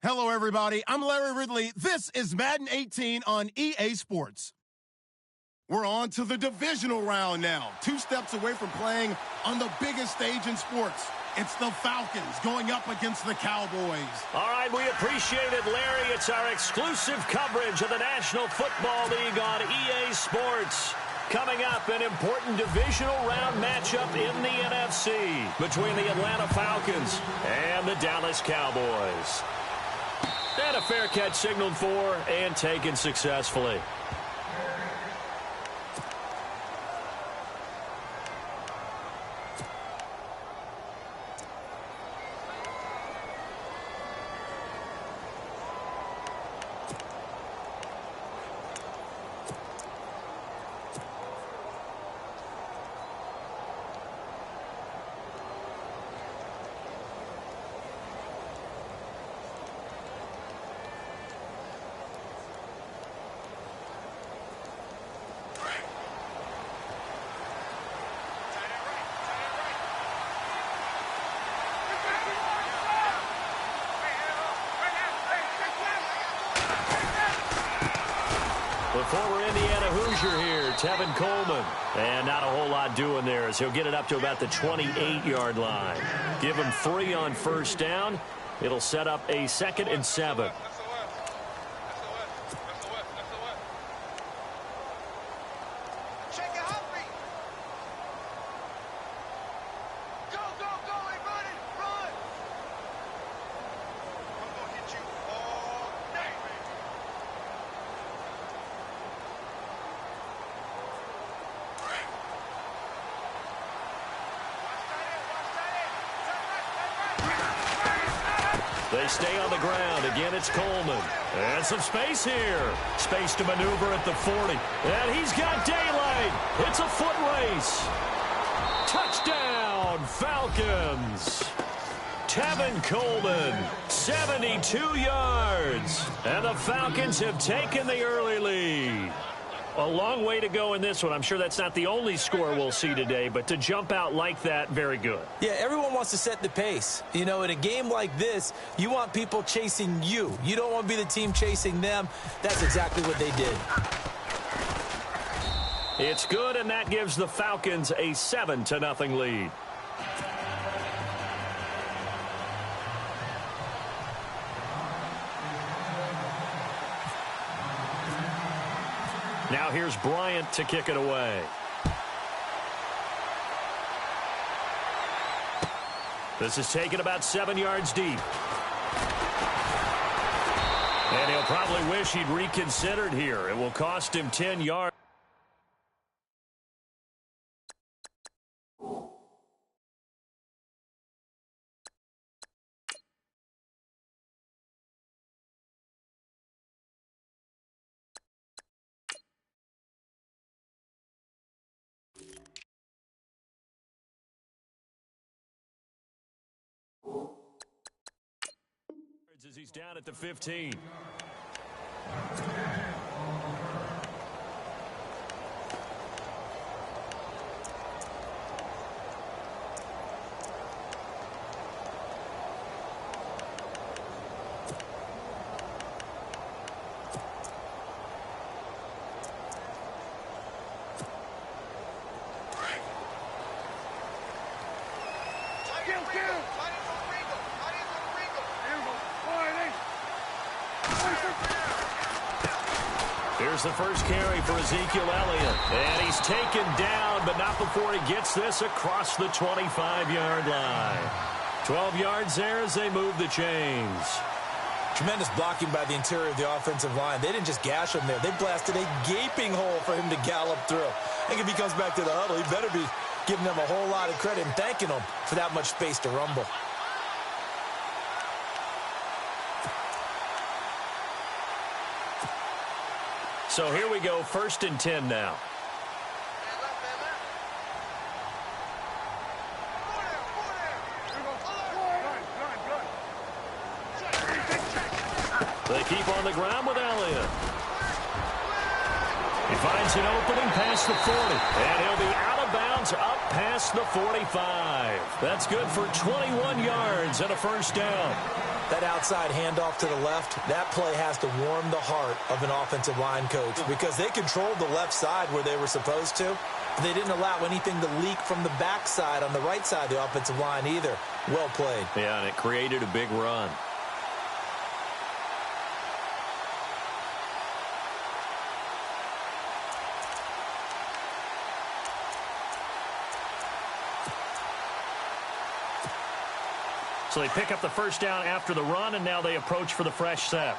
Hello, everybody. I'm Larry Ridley. This is Madden 18 on EA Sports. We're on to the divisional round now. 2 steps away from playing on the biggest stage in sports. It's the Falcons going up against the Cowboys. All right, we appreciate it, Larry. It's our exclusive coverage of the National Football League on EA Sports. Coming up, an important divisional round matchup in the NFC between the Atlanta Falcons and the Dallas Cowboys. And a fair catch signaled for and taken successfully. The former Indiana Hoosier here, Tevin Coleman. And not a whole lot doing there as he'll get it up to about the 28-yard line. Give him 3 on first down. It'll set up a 2nd and 7. They stay on the ground. Again, it's Coleman. And some space here. Space to maneuver at the 40. And he's got daylight. It's a foot race. Touchdown, Falcons. Tevin Coleman, 72 yards. And the Falcons have taken the early lead. A long way to go in this one. I'm sure that's not the only score we'll see today, but to jump out like that, very good. Yeah, everyone wants to set the pace. You know, in a game like this, you want people chasing you. You don't want to be the team chasing them. That's exactly what they did. It's good, and that gives the Falcons a 7-0 lead. Now here's Bryant to kick it away. This is taken about 7 yards deep. And he'll probably wish he'd reconsidered here. It will cost him 10 yards. As he's down at the 15. Here's the first carry for Ezekiel Elliott. And he's taken down, but not before he gets this across the 25-yard line. 12 yards there as they move the chains. Tremendous blocking by the interior of the offensive line. They didn't just gash him there. They blasted a gaping hole for him to gallop through. I think if he comes back to the huddle, he better be giving them a whole lot of credit and thanking them for that much space to rumble. So here we go, 1st and 10 now. They keep on the ground with Elliott. He finds an opening past the 40. And he'll be out of bounds up past the 45. That's good for 21 yards and a first down. That outside handoff to the left, that play has to warm the heart of an offensive line coach because they controlled the left side where they were supposed to. But they didn't allow anything to leak from the backside on the right side of the offensive line either. Well played. Yeah, and it created a big run. So they pick up the first down after the run, and now they approach for the fresh set.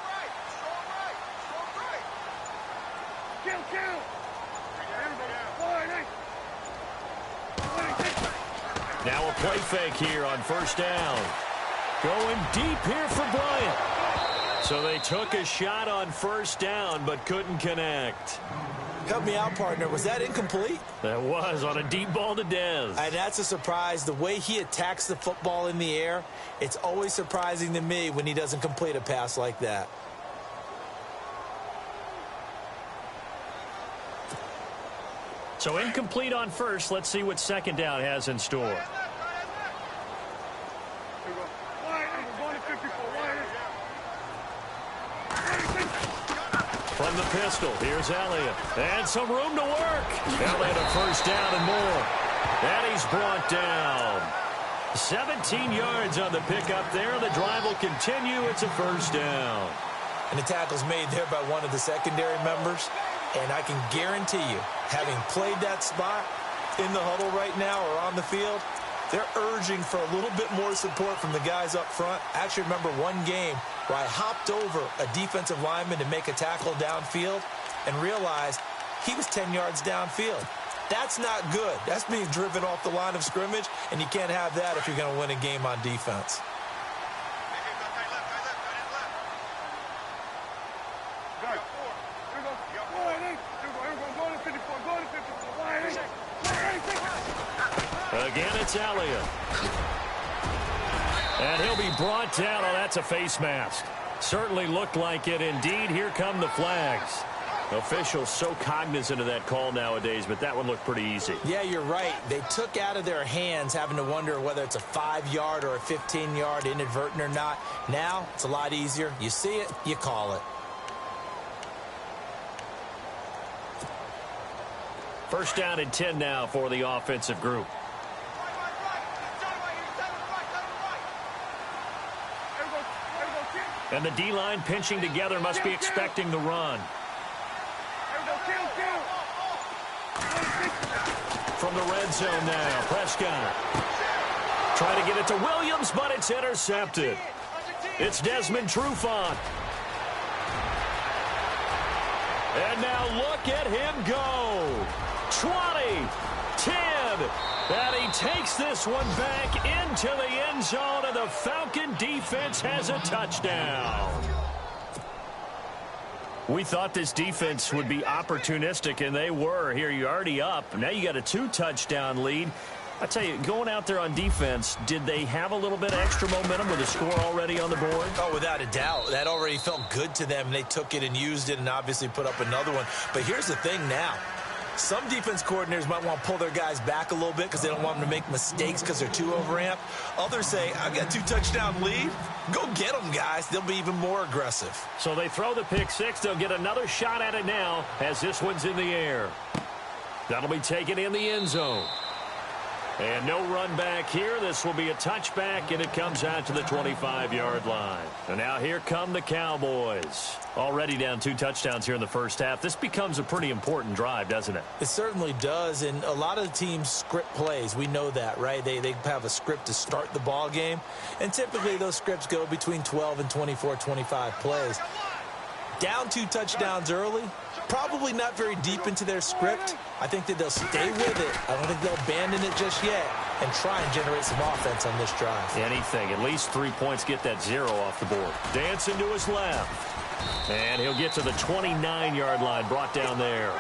Now a play fake here on first down. Going deep here for Bryant. So they took a shot on first down, but couldn't connect. Help me out, partner. Was that incomplete? That was on a deep ball to Dez. And that's a surprise. The way he attacks the football in the air, it's always surprising to me when he doesn't complete a pass like that. So incomplete on first. Let's see what second down has in store. From the pistol, here's Elliott. And some room to work. Elliott a first down and more. And he's brought down. 17 yards on the pickup there. The drive will continue. It's a first down. And the tackle's made there by one of the secondary members. And I can guarantee you, having played that spot in the huddle right now or on the field, they're urging for a little bit more support from the guys up front. I actually remember one game where I hopped over a defensive lineman to make a tackle downfield and realized he was 10 yards downfield. That's not good. That's being driven off the line of scrimmage, and you can't have that if you're going to win a game on defense. Again, it's Elliott. And he'll be brought down. Oh, that's a face mask. Certainly looked like it indeed. Here come the flags. Officials so cognizant of that call nowadays, but that one looked pretty easy. Yeah, you're right. They took out of their hands having to wonder whether it's a 5-yard or a 15-yard inadvertent or not. Now, it's a lot easier. You see it, you call it. First down and 10 now for the offensive group. And the D-line pinching together, must be expecting the run. From the red zone now, Prescott. Trying to get it to Williams, but it's intercepted. It's Desmond Trufant. And now look at him go. 20, 10, and he takes this one back into the end zone, and the Falcon defense has a touchdown. We thought this defense would be opportunistic, and they were. Here, you're already up. Now you got a 2-touchdown lead. I tell you, going out there on defense, did they have a little bit of extra momentum with a score already on the board? Oh, without a doubt. That already felt good to them. They took it and used it and obviously put up another one. But here's the thing now. Some defense coordinators might want to pull their guys back a little bit because they don't want them to make mistakes because they're too overamped. Others say, I've got a 2-touchdown lead. Go get them, guys. They'll be even more aggressive. So they throw the pick six. They'll get another shot at it now as this one's in the air. That'll be taken in the end zone. And no run back here. This will be a touchback, and it comes out to the 25-yard line. And now here come the Cowboys. Already down 2 touchdowns here in the first half. This becomes a pretty important drive, doesn't it? It certainly does, and a lot of the teams script plays. We know that, right? They have a script to start the ball game, and typically those scripts go between 12 and 24, 25 plays. Down 2 touchdowns early, probably not very deep into their script. I think that they'll stay with it. I don't think they'll abandon it just yet and try and generate some offense on this drive. Anything. At least 3 points, get that 0 off the board. Dancing to his left. And he'll get to the 29-yard line, brought down there.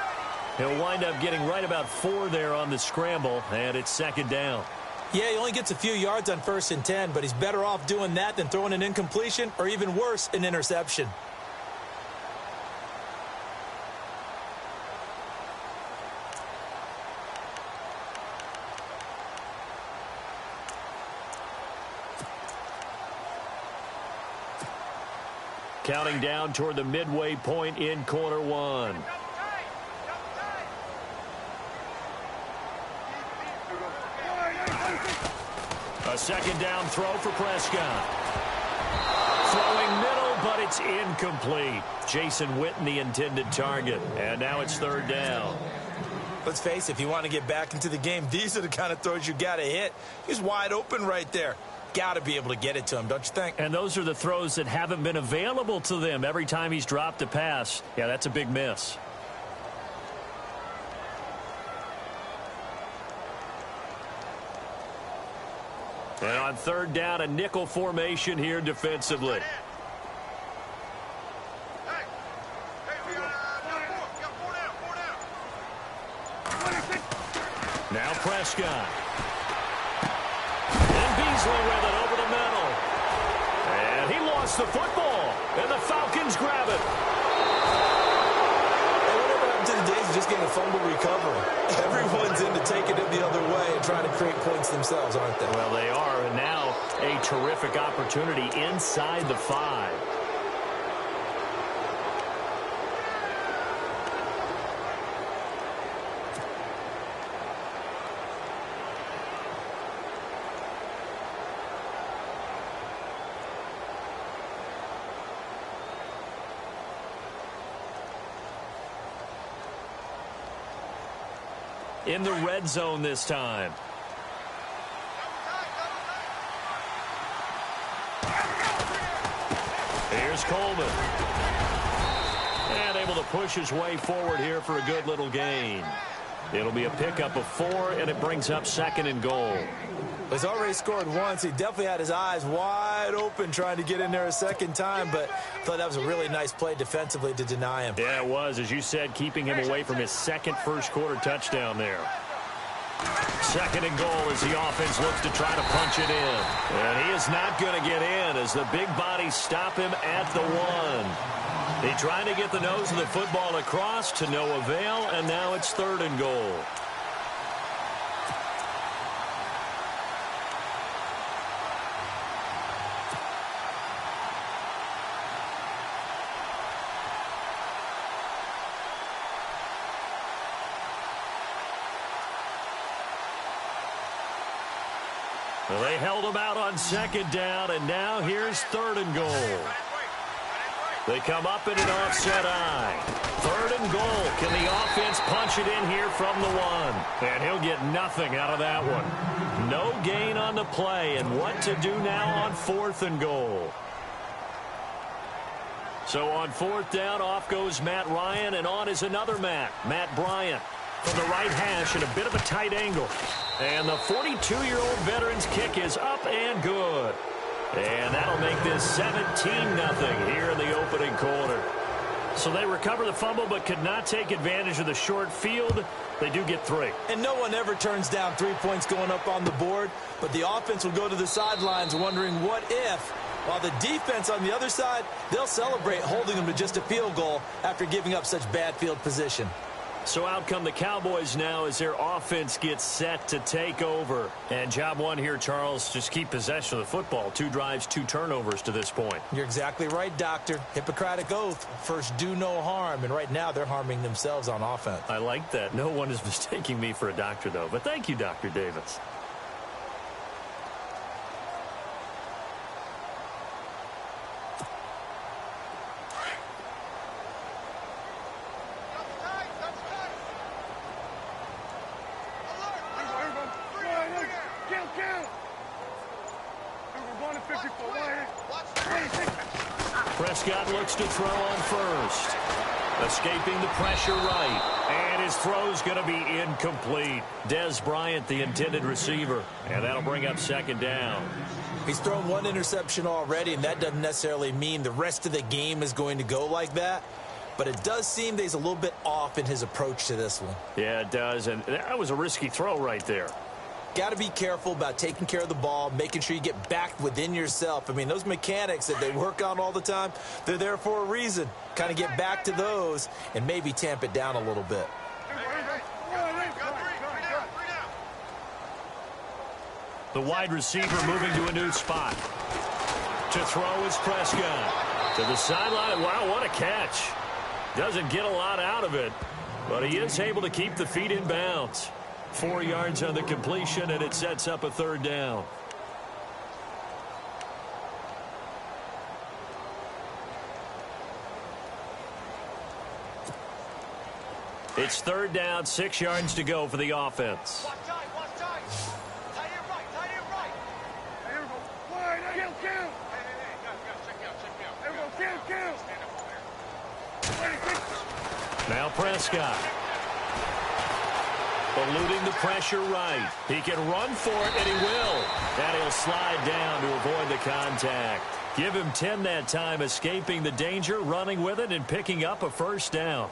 He'll wind up getting right about 4 there on the scramble, and it's second down. Yeah, he only gets a few yards on 1st and 10, but he's better off doing that than throwing an incompletion or even worse, an interception. Counting down toward the midway point in quarter one. A second down throw for Prescott. Throwing middle, but it's incomplete. Jason Witten, the intended target. And now it's third down. Let's face it, if you want to get back into the game, these are the kind of throws you got to hit. He's wide open right there. Got to be able to get it to him, don't you think? And those are the throws that haven't been available to them every time he's dropped a pass. Yeah, that's a big miss. And on third down, a nickel formation here defensively. Now Prescott. And Beasley with it over the middle. And he lost the football. And the Falcons grab it. Hey, whatever happened to the days of just getting a fumble recovery? Everyone's into taking it the other way and trying to create points themselves, aren't they? Well, they are. And now a terrific opportunity inside the 5. In the red zone this time. Here's Coleman. And able to push his way forward here for a good little gain. It'll be a pickup of 4, and it brings up second and goal. He's already scored once. He definitely had his eyes wide open trying to get in there a second time, but I thought that was a really nice play defensively to deny him. Yeah, it was, as you said, keeping him away from his second first-quarter touchdown there. Second and goal as the offense looks to try to punch it in. And he is not going to get in as the big bodies stop him at the 1. He tried to get the nose of the football across to no avail, and now it's third and goal. Well, they held him out on second down, and now here's third and goal. They come up in an offset eye. Third and goal. Can the offense punch it in here from the 1? And he'll get nothing out of that one. No gain on the play, and what to do now on fourth and goal. So on fourth down, off goes Matt Ryan, and on is another Matt Bryant. From the right hash at a bit of a tight angle. And the 42-year-old veteran's kick is up and good. And that'll make this 17-0 here in the opening quarter. So they recover the fumble but could not take advantage of the short field. They do get 3. And no one ever turns down 3 points going up on the board, but the offense will go to the sidelines wondering what if. While the defense on the other side, they'll celebrate holding them to just a field goal after giving up such bad field position. So out come the Cowboys now as their offense gets set to take over. And job one here, Charles, just keep possession of the football. 2 drives, 2 turnovers to this point. You're exactly right, Doctor. Hippocratic oath. First, do no harm. And right now, they're harming themselves on offense. I like that. No one is mistaking me for a doctor, though. But thank you, Dr. Davis. Prescott looks to throw on first. Escaping the pressure right. And his throw's going to be incomplete. Dez Bryant, the intended receiver. And that'll bring up second down. He's thrown 1 interception already, and that doesn't necessarily mean the rest of the game is going to go like that. But it does seem that he's a little bit off in his approach to this one. Yeah, it does. And that was a risky throw right there. Got to be careful about taking care of the ball, making sure you get back within yourself. I mean, those mechanics that they work on all the time, they're there for a reason. Kind of get back to those and maybe tamp it down a little bit. The wide receiver moving to a new spot. To throw is Prescott. To the sideline. Wow, what a catch. Doesn't get a lot out of it, but he is able to keep the feet in bounds. 4 yards on the completion, and it sets up a 3rd down. It's 3rd down, 6 yards to go for the offense. Watch tight. Tight it right. There we go. Wide, kill. Hey, guys, check me out. There we go, kill. Stand up over there. Now Prescott. Eluding the pressure right. He can run for it, and he will. And he'll slide down to avoid the contact. Give him 10 that time, escaping the danger, running with it, and picking up a 1st down.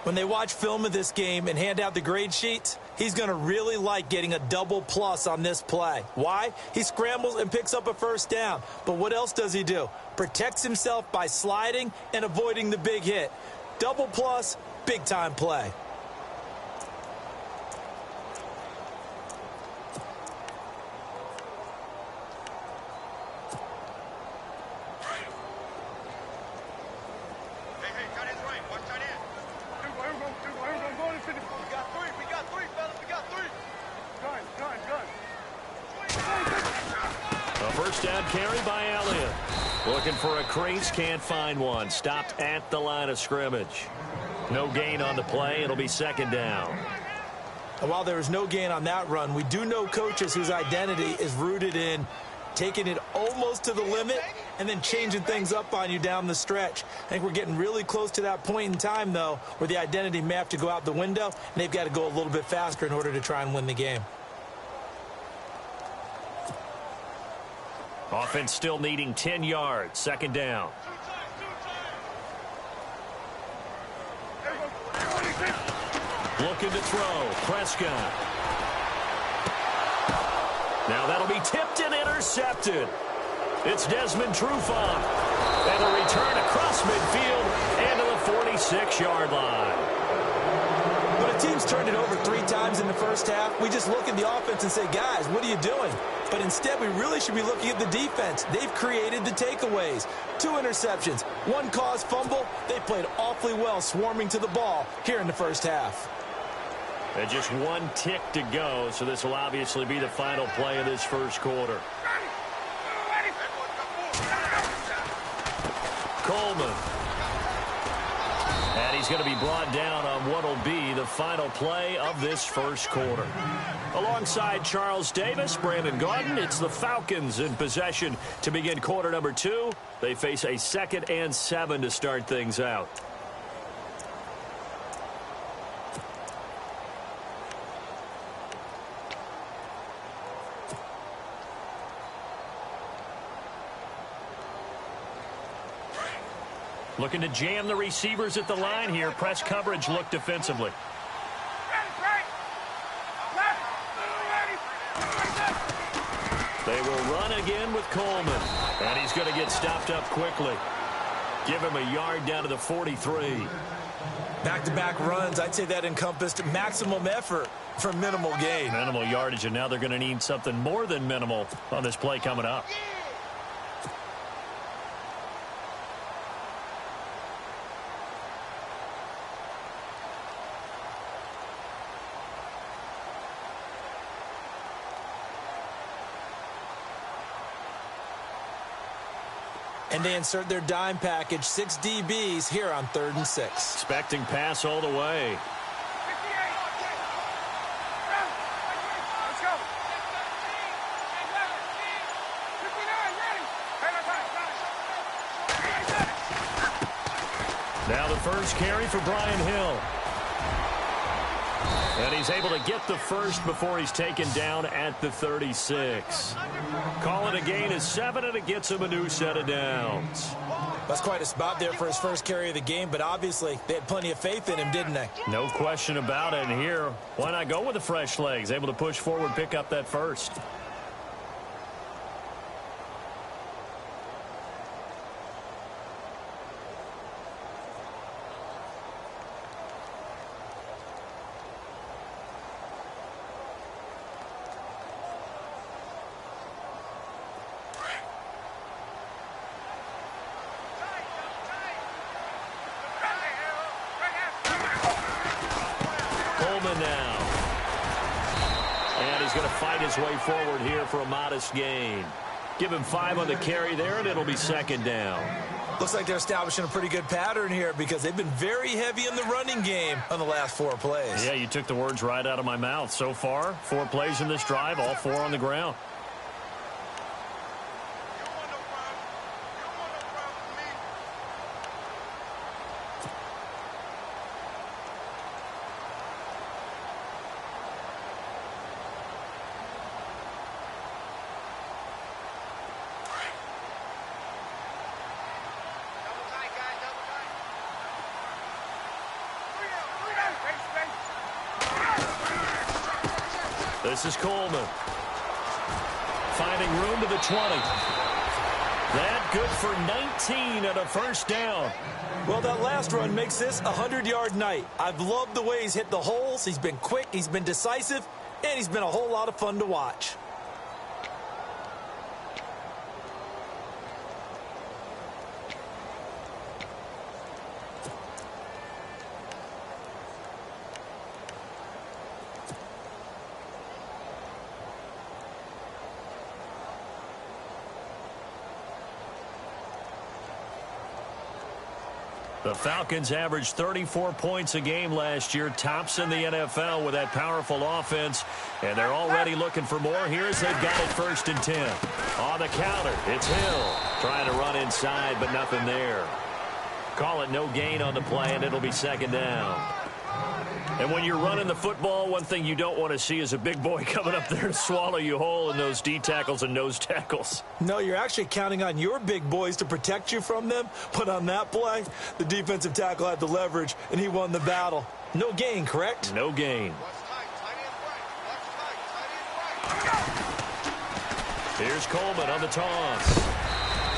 When they watch film of this game and hand out the grade sheets, he's going to really like getting a double plus on this play. Why? He scrambles and picks up a 1st down. But what else does he do? Protects himself by sliding and avoiding the big hit. Double plus, big-time play. Carry by Elliott. Looking for a crease, can't find one. Stopped at the line of scrimmage. No gain on the play. It'll be 2nd down. And while there is no gain on that run, we do know coaches whose identity is rooted in taking it almost to the limit and then changing things up on you down the stretch. I think we're getting really close to that point in time, though, where the identity may have to go out the window, and they've got to go a little bit faster in order to try and win the game. Offense still needing 10 yards. 2nd down. Looking to throw. Prescott. Now that'll be tipped and intercepted. It's Desmond Trufant. And a return across midfield and to the 46-yard line. When a team's turned it over 3 times in the 1st half, we just look at the offense and say, guys, what are you doing? But instead, we really should be looking at the defense. They've created the takeaways. 2 interceptions, 1 caused fumble. They played awfully well swarming to the ball here in the 1st half. And just 1 tick to go, so this will obviously be the final play of this 1st quarter. Coleman. And he's going to be brought down on what will be the final play of this 1st quarter. Alongside Charles Davis, Brandon Gaudin, it's the Falcons in possession to begin quarter number 2. They face a 2nd and 7 to start things out. Looking to jam the receivers at the line here. Press coverage look defensively. They will run again with Coleman. And he's going to get stopped up quickly. Give him a yard down to the 43. Back-to-back runs, I'd say that encompassed maximum effort for minimal gain. Minimal yardage, and now they're going to need something more than minimal on this play coming up. And they insert their dime package, 6 DBs here on 3rd and 6. Expecting pass all the way. Now the first carry for Brian Hill. And he's able to get the first before he's taken down at the 36. Call it a gain of 7, and it gets him a new set of downs. That's quite a spot there for his first carry of the game, but obviously they had plenty of faith in him, didn't they? No question about it. And here, why not go with the fresh legs? Able to push forward, pick up that first. Coleman now. And he's going to fight his way forward here for a modest gain. Give him 5 on the carry there, and it'll be second down. Looks like they're establishing a pretty good pattern here because they've been very heavy in the running game on the last 4 plays. Yeah, you took the words right out of my mouth. So far, 4 plays in this drive, all 4 on the ground. This is Coleman. Finding room to the 20. That good for 19 and a first down. Well, that last run makes this a 100-yard night. I've loved the way he's hit the holes. He's been quick, he's been decisive, and he's been a whole lot of fun to watch. The Falcons averaged 34 points a game last year, tops in the NFL with that powerful offense, and they're already looking for more. Here's they've got it 1st and 10. On the counter, it's Hill trying to run inside, but nothing there. Call it no gain on the play, and it'll be second down. And when you're running the football, one thing you don't want to see is a big boy coming up there to swallow you whole in those D tackles and nose tackles. No, you're actually counting on your big boys to protect you from them. But on that play, the defensive tackle had the leverage, and he won the battle. No gain, correct? No gain. Here's Coleman on the toss.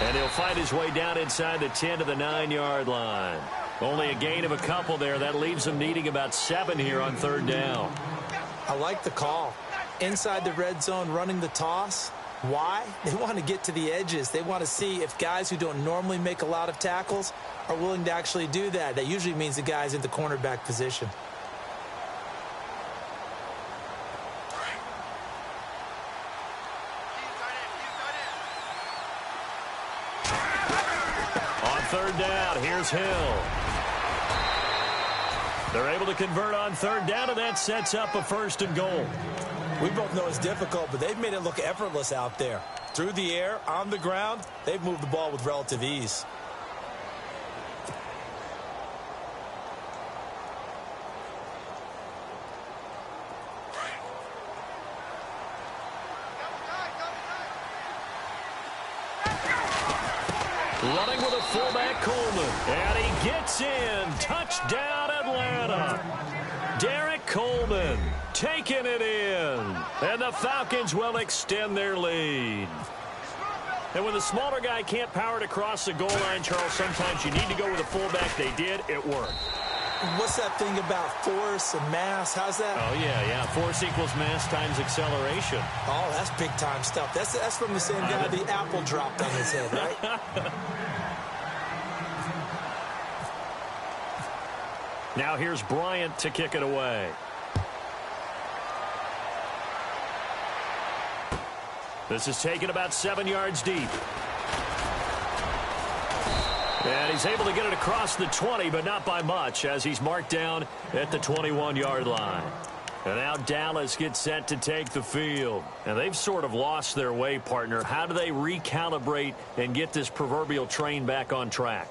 And he'll fight his way down inside the 10 to the 9-yard line. Only a gain of a couple there. That leaves them needing about 7 here on 3rd down. I like the call. Inside the red zone running the toss. Why? They want to get to the edges. They want to see if guys who don't normally make a lot of tackles are willing to actually do that. That usually means the guy's in the cornerback position. On 3rd down, here's Hill. They're able to convert on 3rd down, and that sets up a 1st and goal. We both know it's difficult, but they've made it look effortless out there. Through the air, on the ground, they've moved the ball with relative ease. Running with a fullback, Coleman. And he gets in. Touchdown, Atlanta. Derek Coleman taking it in. And the Falcons will extend their lead. And when the smaller guy can't power it across the goal line, Charles, sometimes you need to go with a fullback. They did. It worked. What's that thing about force and mass? How's that? Oh, yeah. Force equals mass times acceleration. Oh, that's big-time stuff. That's from the same guy the apple dropped on his head, right? Now here's Bryant to kick it away. This is taken about 7 yards deep. And he's able to get it across the 20, but not by much, as he's marked down at the 21-yard line. And now Dallas gets set to take the field. And they've sort of lost their way, partner. How do they recalibrate and get this proverbial train back on track?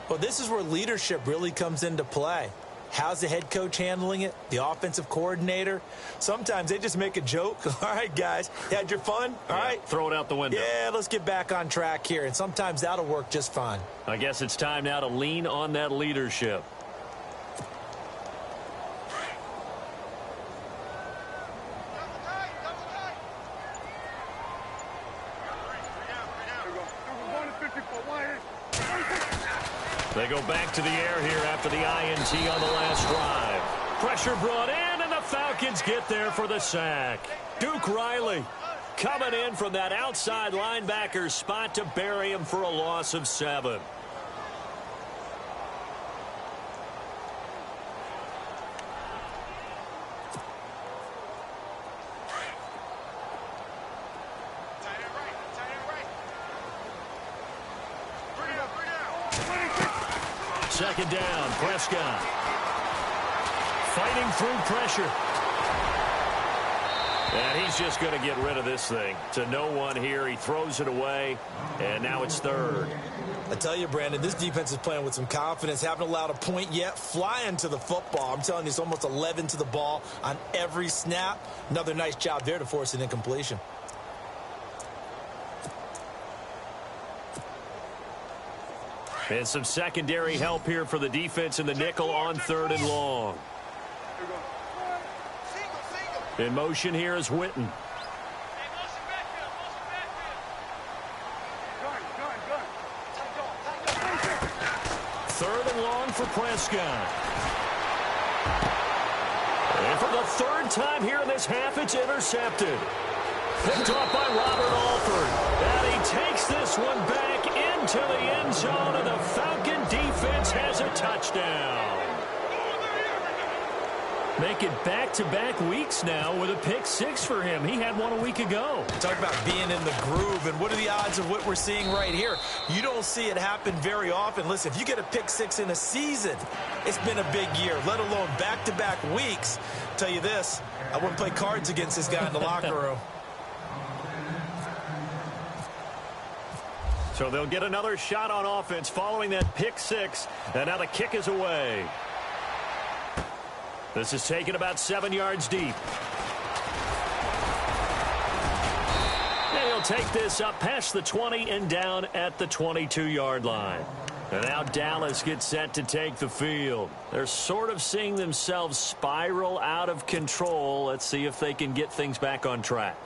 Well, this is where leadership really comes into play. How's the head coach handling it? The offensive coordinator? Sometimes they just make a joke. All right, guys, you had your fun? All right. Throw it out the window. Yeah, let's get back on track here. And sometimes that'll work just fine. I guess it's time now to lean on that leadership. They go back to the air here after the INT on the last drive. Pressure brought in, and the Falcons get there for the sack. Duke Riley coming in from that outside linebacker spot to bury him for a loss of 7. second down. Prescott fighting through pressure. And he's just going to get rid of this thing. To no one here. He throws it away, and now it's third. I tell you, Brandon, this defense is playing with some confidence. Haven't allowed a point yet. Flying to the football. I'm telling you, it's almost 11 to the ball on every snap. Another nice job there to force an incompletion. And some secondary help here for the defense in the nickel on third and long. In motion here is Witten. Third and long for Prescott. And for the third time here in this half, it's intercepted. Picked off by Robert Alford. And he takes this one back into the end zone, and the Falcon defense has a touchdown. Making back-to-back weeks now with a pick six for him. He had one a week ago. Talk about being in the groove, and what are the odds of what we're seeing right here? You don't see it happen very often. Listen, if you get a pick six in a season, it's been a big year, let alone back-to-back weeks. I'll tell you this, I wouldn't play cards against this guy in the locker room. So they'll get another shot on offense following that pick six, and now the kick is away. This is taken about 7 yards deep. And he'll take this up past the 20 and down at the 22-yard line. And now Dallas gets set to take the field. They're sort of seeing themselves spiral out of control. Let's see if they can get things back on track.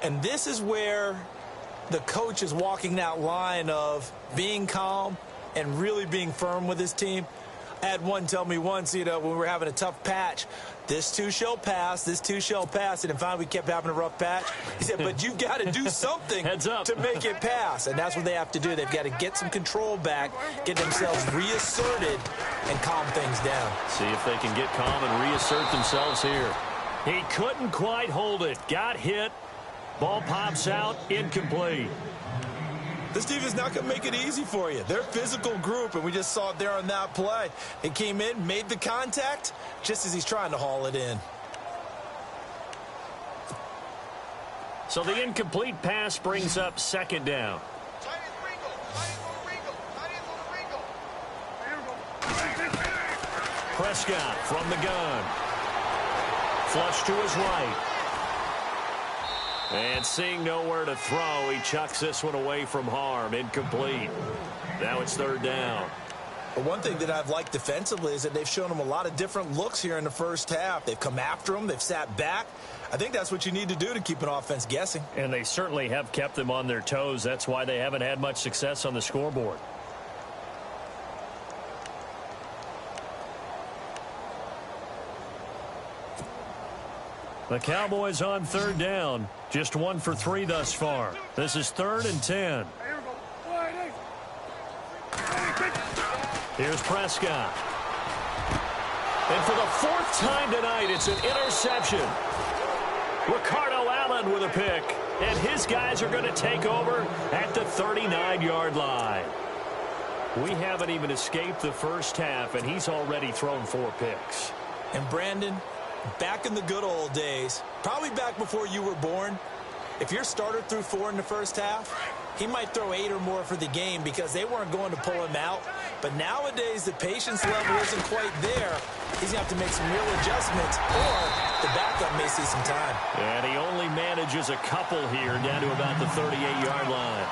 And this is where the coach is walking that line of being calm and really being firm with his team. I had one tell me once, when we were having a tough patch, this too shall pass, this too shall pass. And finally we kept having a rough patch. He said, but you've got to do something to make it pass. And that's what they have to do. They've got to get some control back, get themselves reasserted, and calm things down. See if they can get calm and reassert themselves here. He couldn't quite hold it. Got hit. Ball pops out. Incomplete. This team is not going to make it easy for you. They're a physical group, and we just saw it there on that play. He came in, made the contact, just as he's trying to haul it in. So the incomplete pass brings up second down. Prescott from the gun. Flush to his right. And seeing nowhere to throw, he chucks this one away from harm. Incomplete. Now it's third down. But one thing that I've liked defensively is that they've shown him a lot of different looks here in the first half. They've come after him. They've sat back. I think that's what you need to do to keep an offense guessing. And they certainly have kept them on their toes. That's why they haven't had much success on the scoreboard. The Cowboys on third down. Just 1 for 3 thus far. This is 3rd and 10. Here's Prescott. And for the 4th time tonight, it's an interception. Ricardo Allen with a pick. And his guys are going to take over at the 39-yard line. We haven't even escaped the first half, and he's already thrown 4 picks. And Brandon, back in the good old days, probably back before you were born, if your starter threw 4 in the first half, he might throw 8 or more for the game because they weren't going to pull him out. But nowadays, the patience level isn't quite there. He's going to have to make some real adjustments, or the backup may see some time. And he only manages a couple here down to about the 38-yard line.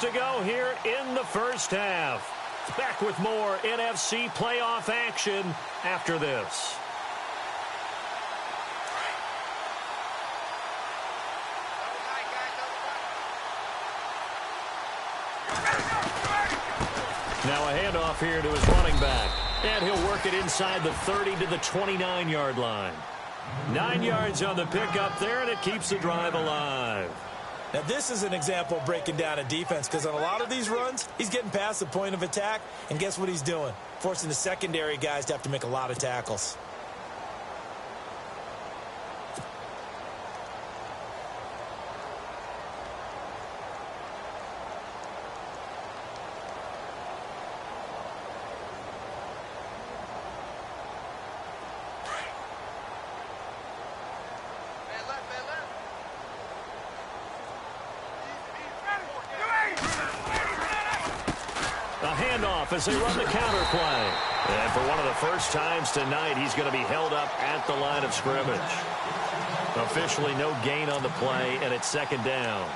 To go here in the first half. Back with more NFC playoff action after this. Now a handoff here to his running back. And he'll work it inside the 30 to the 29-yard line. 9 yards on the pickup there, and it keeps the drive alive. Now, this is an example of breaking down a defense because on a lot of these runs, he's getting past the point of attack, and guess what he's doing? Forcing the secondary guys to have to make a lot of tackles. A handoff as they run the counter play. And for one of the first times tonight, he's going to be held up at the line of scrimmage. Officially no gain on the play, and it's second down.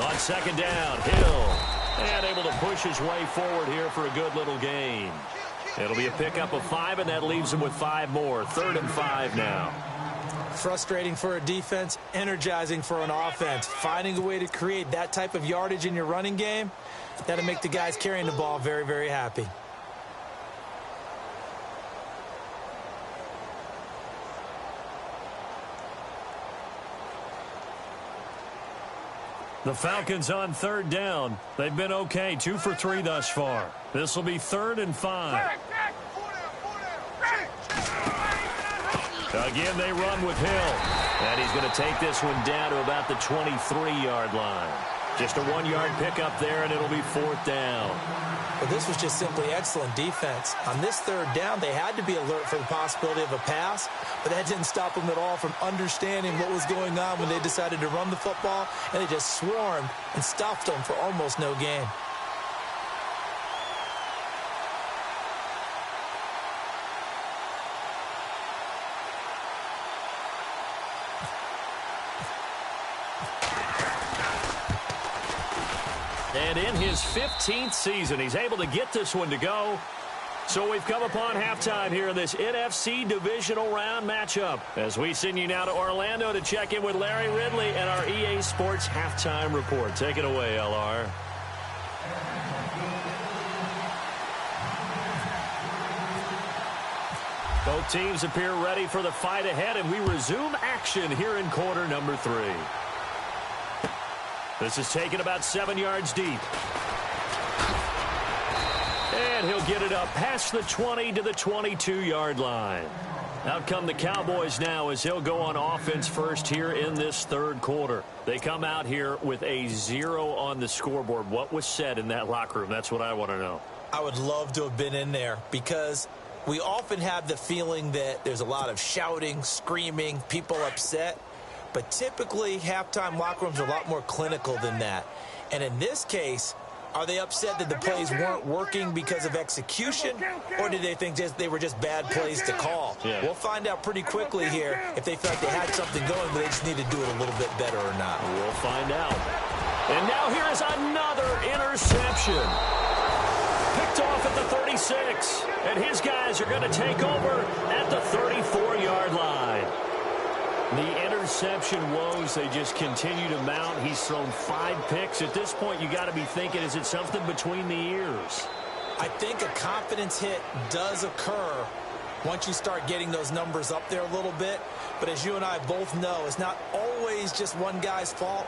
On second down, Hill. And able to push his way forward here for a good little gain. It'll be a pickup of 5, and that leaves him with 5 more. 3rd and 5 now. Frustrating for a defense, energizing for an offense. Finding a way to create that type of yardage in your running game, that'll make the guys carrying the ball very, very happy. The Falcons on 3rd down. They've been okay, 2 for 3 thus far. This will be 3rd and 5. Again, they run with Hill. And he's going to take this one down to about the 23-yard line. Just a 1-yard pickup there, and it'll be 4th down. Well, this was just simply excellent defense. On this 3rd down, they had to be alert for the possibility of a pass, but that didn't stop them at all from understanding what was going on when they decided to run the football, and they just swarmed and stopped them for almost no gain. And in his 15th season, he's able to get this one to go. So we've come upon halftime here in this NFC divisional round matchup. As we send you now to Orlando to check in with Larry Ridley and our EA Sports halftime report. Take it away, LR. Both teams appear ready for the fight ahead, and we resume action here in quarter number 3. This is taken about 7 yards deep. And he'll get it up past the 20 to the 22-yard line. Out come the Cowboys now as he'll go on offense first here in this 3rd quarter. They come out here with a 0 on the scoreboard. What was said in that locker room? That's what I want to know. I would love to have been in there because we often have the feeling that there's a lot of shouting, screaming, people upset. But typically, halftime locker rooms are a lot more clinical than that. And in this case, are they upset that the plays weren't working because of execution, or did they think they were just bad plays to call? Yeah. We'll find out pretty quickly here if they felt they had something going, but they just need to do it a little bit better or not. We'll find out. And now here is another interception. Picked off at the 36. And his guys are going to take over at the 34-yard line. The interception woes, they just continue to mount. He's thrown 5 picks. At this point, you got to be thinking, is it something between the ears? I think a confidence hit does occur once you start getting those numbers up there a little bit. But as you and I both know, it's not always just one guy's fault.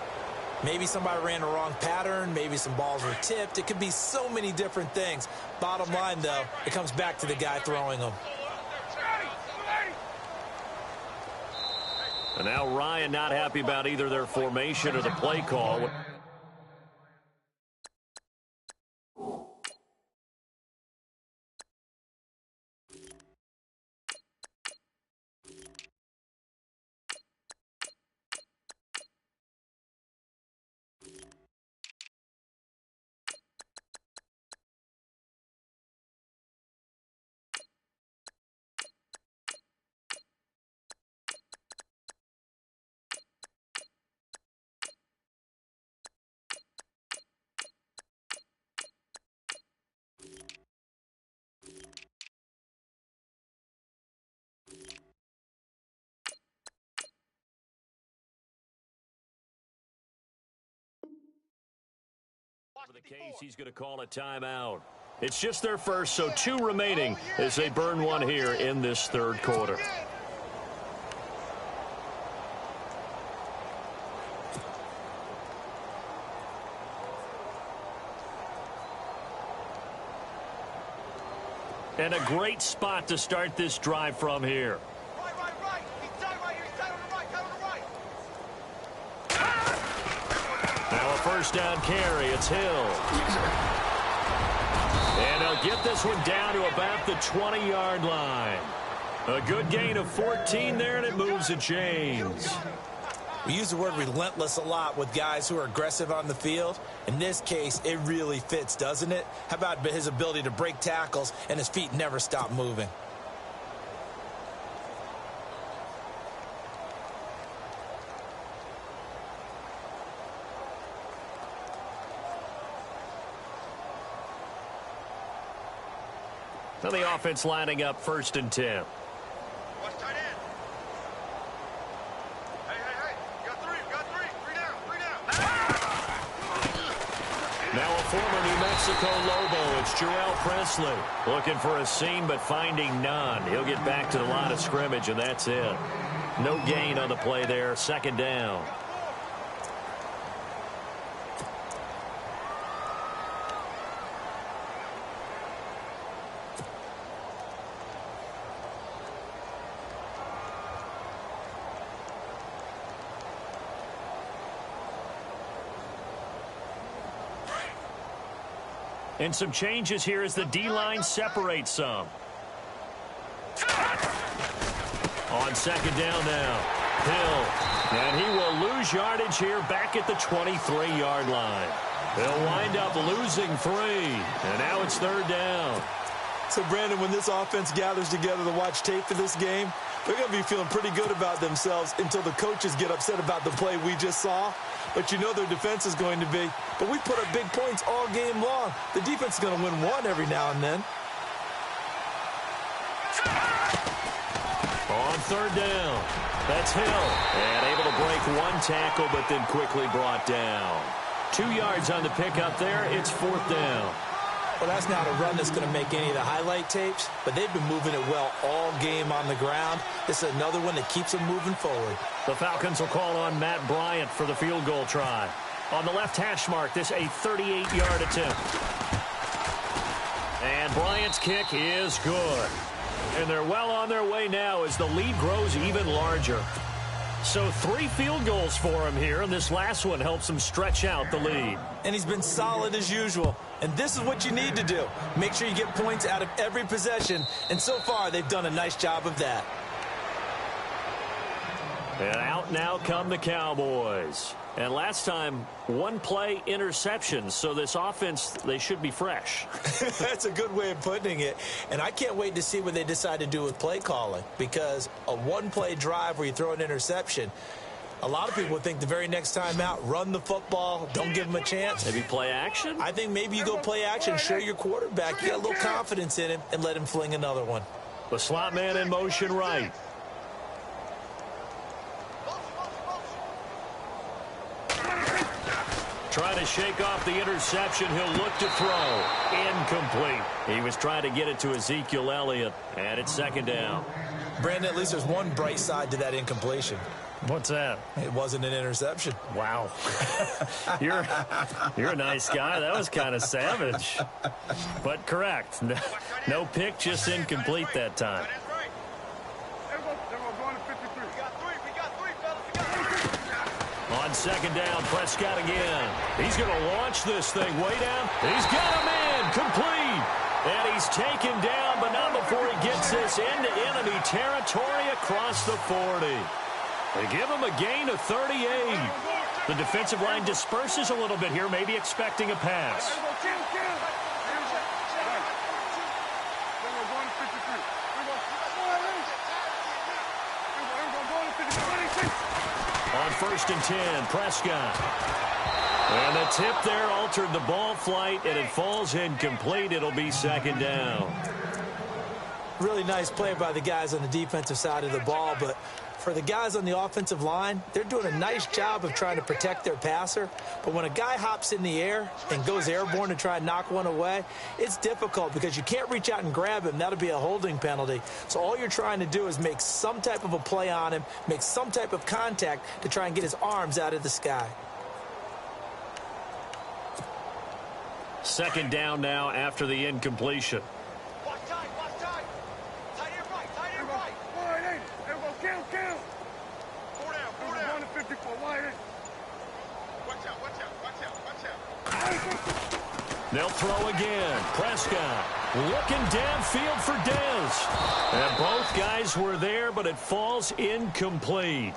Maybe somebody ran the wrong pattern. Maybe some balls were tipped. It could be so many different things. Bottom line, though, it comes back to the guy throwing them. And now Ryan not happy about either their formation or the play call. Whatever the case, he's going to call a timeout. It's just their first, so 2 remaining as they burn one here in this third quarter. And a great spot to start this drive from here. Right. He's tight right here. He's tight on the right. Tight on the right. Now a first down carry. It's Hill. And he'll get this one down to about the 20-yard line. A good gain of 14 there, and it moves the chains. We use the word relentless a lot with guys who are aggressive on the field. In this case, it really fits, doesn't it? How about his ability to break tackles and his feet never stop moving? So the offense lining up 1st and 10. Watch tight end. Hey. You got three. Three down. Now a former New Mexico Lobo, it's Jarrell Presley. Looking for a seam, but finding none. He'll get back to the line of scrimmage, and that's it. No gain on the play there, 2nd down. And some changes here as the D-line separates some. On 2nd down now, Hill. And he will lose yardage here back at the 23-yard line. They'll wind up losing 3. And now it's 3rd down. So, Brandon, when this offense gathers together to watch tape for this game, they're going to be feeling pretty good about themselves until the coaches get upset about the play we just saw. But you know their defense is going to be. But we put up big points all game long. The defense is going to win one every now and then. On 3rd down, that's Hill. And able to break 1 tackle, but then quickly brought down. 2 yards on the pickup there. It's 4th down. Well, that's not a run that's going to make any of the highlight tapes, but they've been moving it well all game on the ground. This is another one that keeps them moving forward. The Falcons will call on Matt Bryant for the field goal try. On the left hash mark, this a 38-yard attempt. And Bryant's kick is good. And they're well on their way now as the lead grows even larger. So 3 field goals for him here, and this last one helps him stretch out the lead. And he's been solid as usual. And this is what you need to do. Make sure you get points out of every possession. And so far, they've done a nice job of that. And out now come the Cowboys. And last time, 1 play interception. So this offense, they should be fresh. That's a good way of putting it. And I can't wait to see what they decide to do with play calling. Because a 1-play drive where you throw an interception, a lot of people would think the very next time out, run the football, don't give him a chance. Maybe play action? I think maybe you go play action, show your quarterback, get a little confidence in him, and let him fling another one. The slot man in motion right. Trying to shake off the interception. He'll look to throw. Incomplete. He was trying to get it to Ezekiel Elliott. And it's 2nd down. Brandon, at least there's one bright side to that incompletion. What's that? It wasn't an interception. Wow. You're a nice guy. That was kind of savage. But correct. No pick, just incomplete that time. On 2nd down, Prescott again. He's going to launch this thing way down. He's got him in, complete. And he's taken down, but not before he gets this into enemy territory across the 40. They give him a gain of 38. The defensive line disperses a little bit here, maybe expecting a pass. On 1st and 10, Prescott. And the tip there altered the ball flight, and it falls incomplete. It'll be 2nd down. Really nice play by the guys on the defensive side of the ball, but for the guys on the offensive line, they're doing a nice job of trying to protect their passer. But when a guy hops in the air and goes airborne to try and knock one away, it's difficult because you can't reach out and grab him. That'll be a holding penalty. So all you're trying to do is make some type of a play on him, make some type of contact to try and get his arms out of the sky. Second down now after the incompletion. Watch tight, watch tight. Tight end right, tight end right. Wide in. Everyone count, count. Four down. 1 to 54, wide in. Watch out, watch out, watch out, watch out. They'll throw again. Prescott looking downfield for Dez. And both guys were there, but it falls incomplete.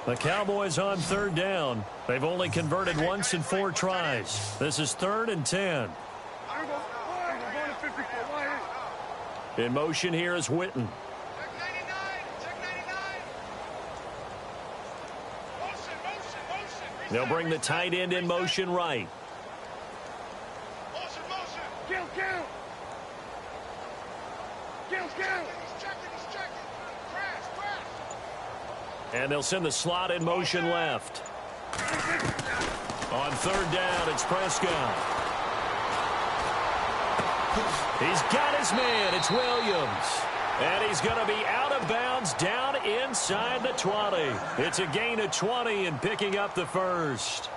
The Cowboys on third down. They've only converted once in 4 tries. This is 3rd and 10. In motion here is Witten. Check 99, check 99. Motion. They'll bring the tight end in motion right. Motion. Count. Count. He's checking. Crash. And they'll send the slot in motion left. On third down, it's Prescott. He's got his man. It's Williams. And he's going to be out of bounds down inside the 20. It's a gain of 20 and picking up the first.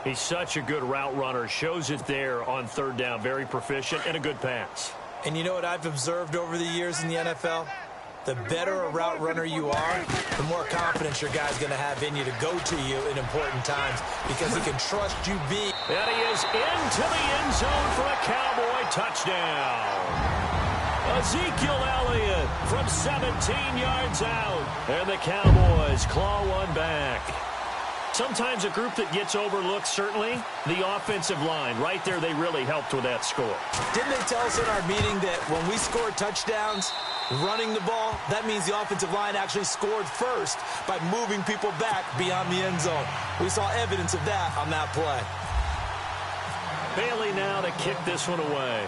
He's such a good route runner. Shows it there on third down. Very proficient and a good pass. And you know what I've observed over the years in the NFL? The better a route runner you are, the more confidence your guy's going to have in you to go to you in important times because he can trust you being. And he is into the end zone for a Cowboy touchdown. Ezekiel Elliott from 17 yards out. And the Cowboys claw one back. Sometimes a group that gets overlooked, certainly, the offensive line. Right there, they really helped with that score. Didn't they tell us in our meeting that when we score touchdowns, running the ball, that means the offensive line actually scored first by moving people back beyond the end zone. We saw evidence of that on that play. Bailey now to kick this one away.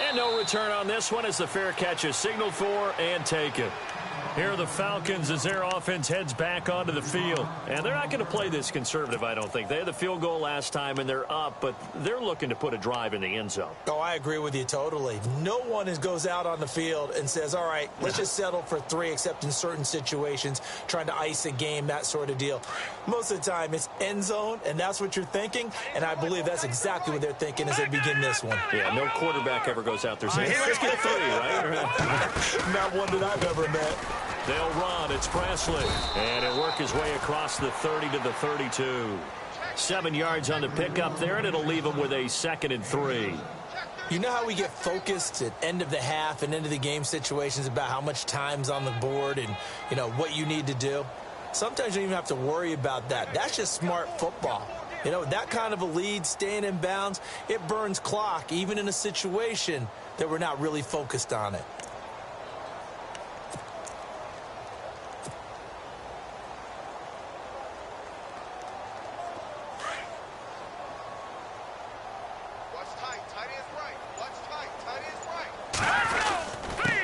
And no return on this one as the fair catch is signaled for and taken. Here are the Falcons as their offense heads back onto the field. And they're not going to play this conservative, I don't think. They had the field goal last time, and they're up, but they're looking to put a drive in the end zone. Oh, I agree with you totally. No one goes out on the field and says, all right, let's just settle for 3, except in certain situations, trying to ice a game, that sort of deal. Most of the time, it's end zone, and that's what you're thinking, and I believe that's exactly what they're thinking as they begin this one. Yeah, no quarterback ever goes out there saying, hey, let's get 3, right? Not one that I've ever met. They'll run. It's Presley. And he'll work his way across the 30 to the 32. 7 yards on the pickup there, and it'll leave him with a 2nd and 3. You know how we get focused at end of the half and end of the game situations about how much time's on the board and, you know, what you need to do? Sometimes you don't even have to worry about that. That's just smart football. You know, that kind of a lead, staying in bounds, it burns clock, even in a situation that we're not really focused on it.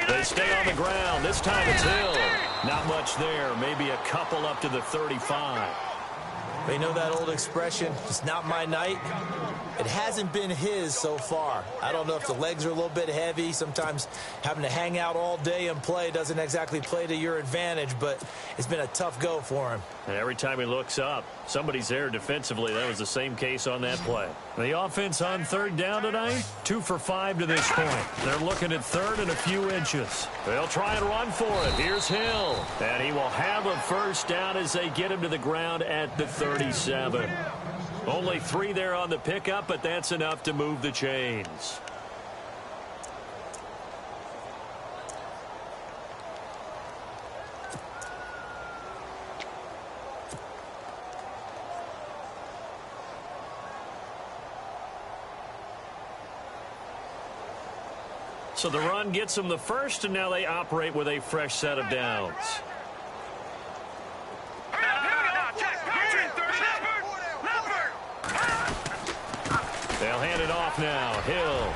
They stay on the ground. This time it's Hill. Not much there. Maybe a couple up to the 35. They know that old expression, it's not my night. It hasn't been his so far. I don't know if the legs are a little bit heavy. Sometimes having to hang out all day and play doesn't exactly play to your advantage, but it's been a tough go for him. And every time he looks up, somebody's there defensively. That was the same case on that play. The offense on third down tonight, 2 for 5 to this point. They're looking at third and a few inches. They'll try and run for it. Here's Hill. And he will have a first down as they get him to the ground at the 37. Only 3 there on the pickup, but that's enough to move the chains. So the run gets them the first, and now they operate with a fresh set of downs. They'll hand it off now. Hill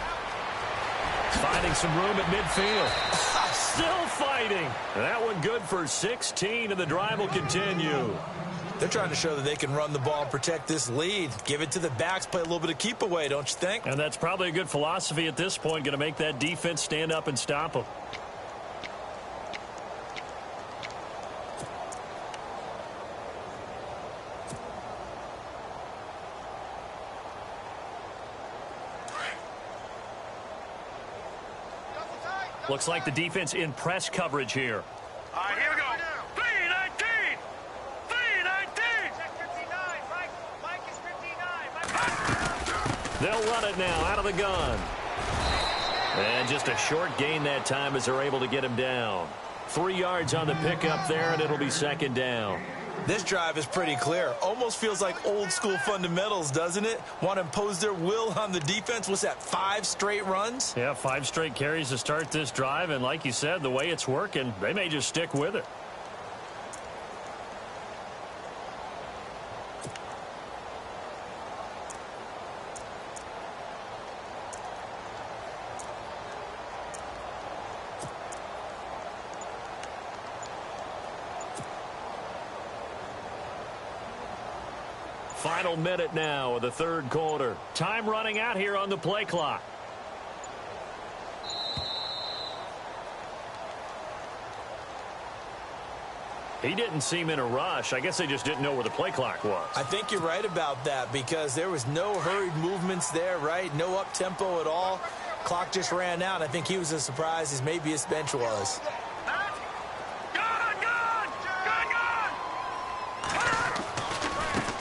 finding some room at midfield. Still fighting. That one good for 16, and the drive will continue. They're trying to show that they can run the ball and protect this lead. Give it to the backs, play a little bit of keep away, don't you think? And that's probably a good philosophy at this point, going to make that defense stand up and stop them. Looks like the defense in press coverage here. All right, here we go. 319! 319! Check 59. Mike is 59. They'll run it now out of the gun. And just a short gain that time as they're able to get him down. 3 yards on the pickup there, and it'll be second down. This drive is pretty clear. Almost feels like old school fundamentals, doesn't it? Want to impose their will on the defense. What's that, 5 straight runs? Yeah, 5 straight carries to start this drive, and like you said, the way it's working, they may just stick with it. Final minute now of the third quarter. Time running out here on the play clock. He didn't seem in a rush. I guess they just didn't know where the play clock was. I think you're right about that because there was no hurried movements there, right? No up-tempo at all. Clock just ran out. I think he was as surprised as maybe his bench was.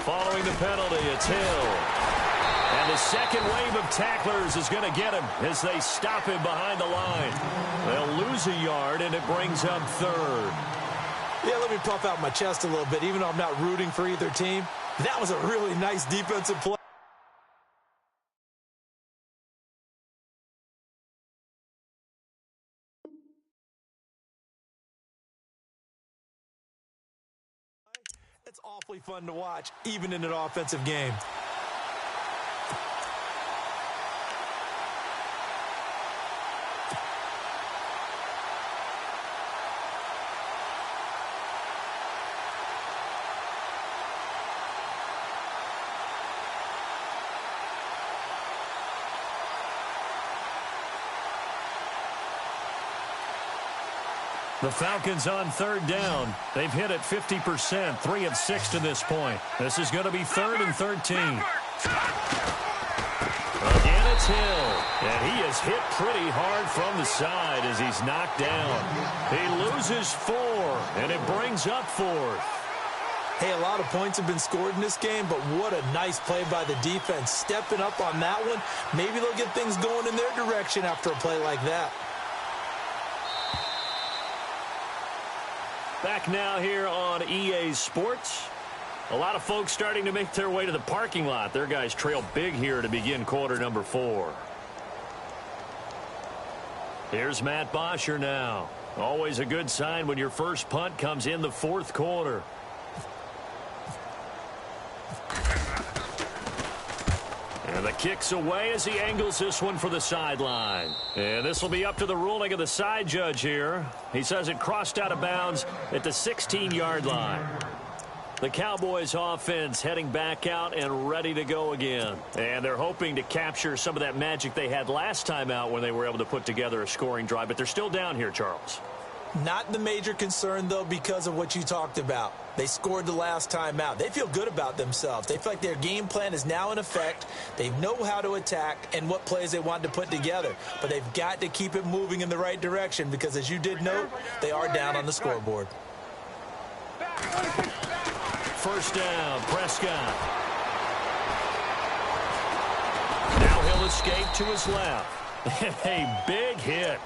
Following the penalty, it's Hill. And the second wave of tacklers is going to get him as they stop him behind the line. They'll lose a yard, and it brings up third. Yeah, let me puff out my chest a little bit, even though I'm not rooting for either team. That was a really nice defensive play. It's awfully fun to watch, even in an offensive game. The Falcons on third down. They've hit it 50%, 3 of 6 to this point. This is going to be 3rd and 13. Again, it's Hill. And he is hit pretty hard from the side as he's knocked down. He loses 4, and it brings up 4th. Hey, a lot of points have been scored in this game, but what a nice play by the defense. Stepping up on that one, maybe they'll get things going in their direction after a play like that. Back now here on EA Sports. A lot of folks starting to make their way to the parking lot. Their guys trail big here to begin quarter number 4. Here's Matt Bosher now. Always a good sign when your first punt comes in the 4th quarter. And the kick's away as he angles this one for the sideline. And this will be up to the ruling of the side judge here. He says it crossed out of bounds at the 16-yard line. The Cowboys offense heading back out and ready to go again. And they're hoping to capture some of that magic they had last time out when they were able to put together a scoring drive. But they're still down here, Charles. Not the major concern, though, because of what you talked about. They scored the last time out. They feel good about themselves. They feel like their game plan is now in effect. They know how to attack and what plays they want to put together. But they've got to keep it moving in the right direction because, as you did note, they are down on the scoreboard. First down, Prescott. Now he'll escape to his left. A big hit.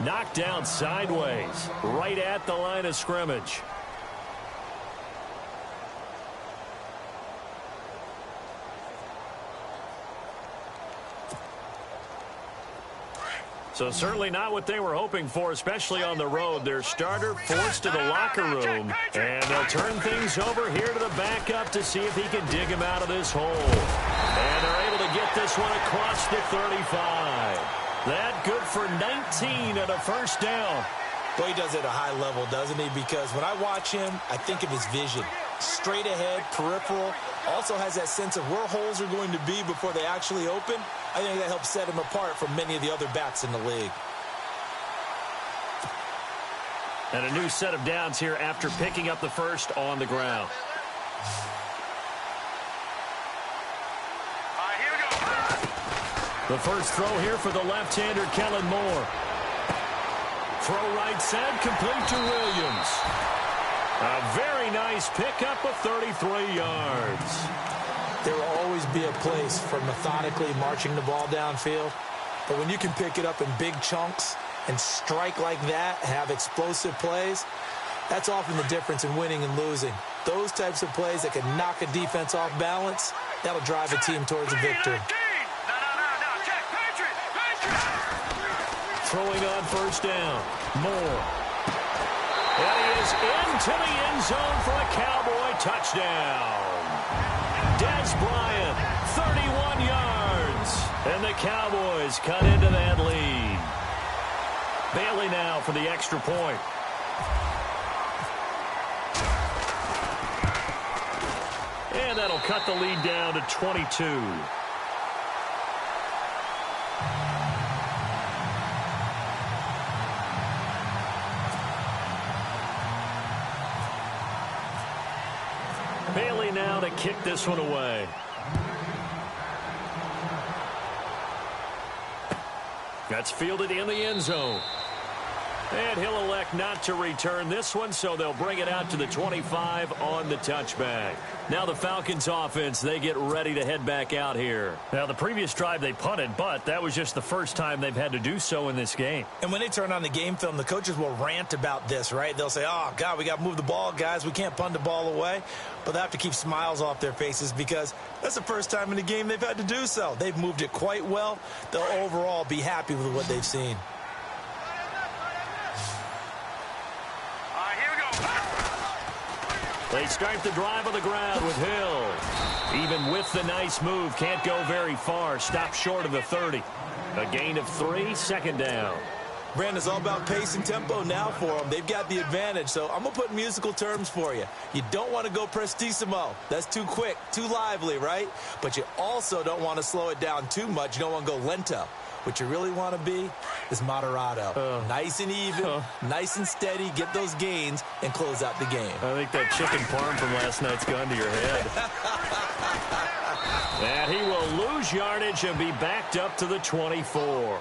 Knocked down sideways, right at the line of scrimmage. So certainly not what they were hoping for, especially on the road. Their starter forced to the locker room, and they'll turn things over here to the backup to see if he can dig him out of this hole. And they're able to get this one across the 35. That good for 19 at a first down. Well, he does it at a high level, doesn't he? Because when I watch him, I think of his vision. Straight ahead, peripheral, also has that sense of where holes are going to be before they actually open. I think that helps set him apart from many of the other backs in the league. And a new set of downs here after picking up the first on the ground. Here we go. The first throw here for the left-hander, Kellen Moore. Throw right side, complete to Williams. A very nice pickup of 33 yards. There will always be a place for methodically marching the ball downfield. But when you can pick it up in big chunks and strike like that, have explosive plays, that's often the difference in winning and losing. Those types of plays that can knock a defense off balance, that'll drive a team towards a victory. Throwing on first down. Moore. And he is into the end zone for a Cowboy touchdown. Des Bryant, 31 yards. And the Cowboys cut into that lead. Bailey now for the extra point. And that'll cut the lead down to 22. Bailey now to kick this one away. That's fielded in the end zone. And he'll elect not to return this one, so they'll bring it out to the 25 on the touchback. Now the Falcons offense, they get ready to head back out here. Now the previous drive they punted, but that was just the first time they've had to do so in this game. And when they turn on the game film, the coaches will rant about this, right? They'll say, oh, God, we got to move the ball, guys. We can't punt the ball away. But they have to keep smiles off their faces because that's the first time in the game they've had to do so. They've moved it quite well. They'll overall be happy with what they've seen. They start the drive on the ground with Hill. Even with the nice move, can't go very far. Stop short of the 30. A gain of 3, second down. Brandon, it's all about pace and tempo now for them. They've got the advantage, so I'm going to put musical terms for you. You don't want to go prestissimo. That's too quick, too lively, right? But you also don't want to slow it down too much. You don't want to go lento. What you really want to be is moderato. Nice and even, nice and steady, get those gains, and close out the game. I think that chicken parm from last night's gone to your head. And he will lose yardage and be backed up to the 24.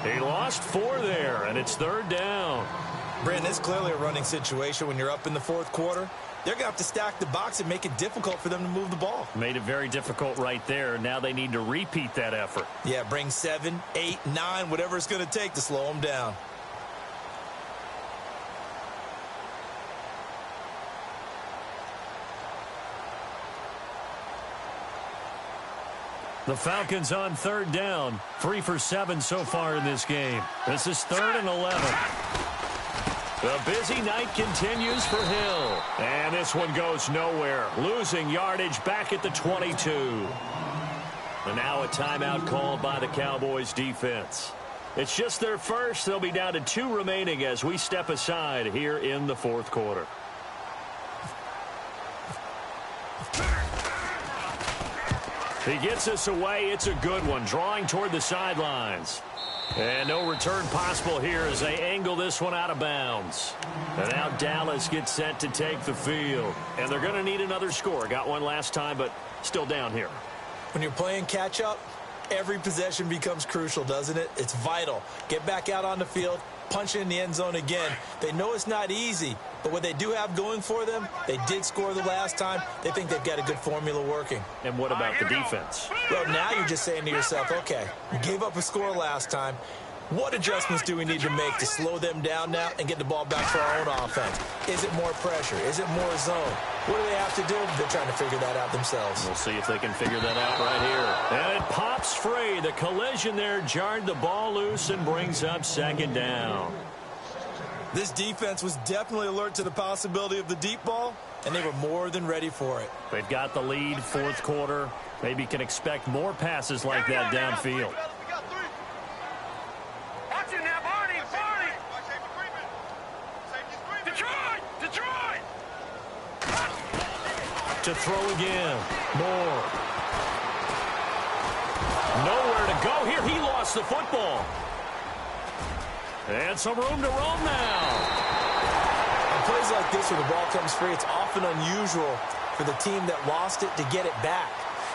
He lost 4 there, and it's third down. Brandon, it's clearly a running situation when you're up in the fourth quarter. They're going to have to stack the box and make it difficult for them to move the ball. Made it very difficult right there. Now they need to repeat that effort. Yeah, bring 7, 8, 9, whatever it's going to take to slow them down. The Falcons on third down. 3 for 7 so far in this game. This is 3rd and 11. The busy night continues for Hill. And this one goes nowhere. Losing yardage back at the 22. And now a timeout called by the Cowboys defense. It's just their first. They'll be down to 2 remaining as we step aside here in the fourth quarter. He gets us away. It's a good one. Drawing toward the sidelines. And no return possible here as they angle this one out of bounds. And now Dallas gets set to take the field. And they're going to need another score. Got one last time, but still down here. When you're playing catch-up, every possession becomes crucial, doesn't it? It's vital. Get back out on the field, punch it in the end zone again. They know it's not easy, but what they do have going for them, they did score the last time. They think they've got a good formula working. And what about the defense? Well, now you're just saying to yourself, okay, you gave up a score last time. What adjustments do we need to make to slow them down now and get the ball back for our own offense? Is it more pressure? Is it more zone? What do they have to do? They're trying to figure that out themselves. We'll see if they can figure that out right here. And it pops free. The collision there jarred the ball loose and brings up second down. This defense was definitely alert to the possibility of the deep ball, and they were more than ready for it. They've got the lead, fourth quarter. Maybe can expect more passes like that downfield. Watch it now, Barney! Barney! Detroit! Detroit! To throw again. Moore. Nowhere to go here. He lost the football. And some room to roam now. On plays like this where the ball comes free, it's often unusual for the team that lost it to get it back.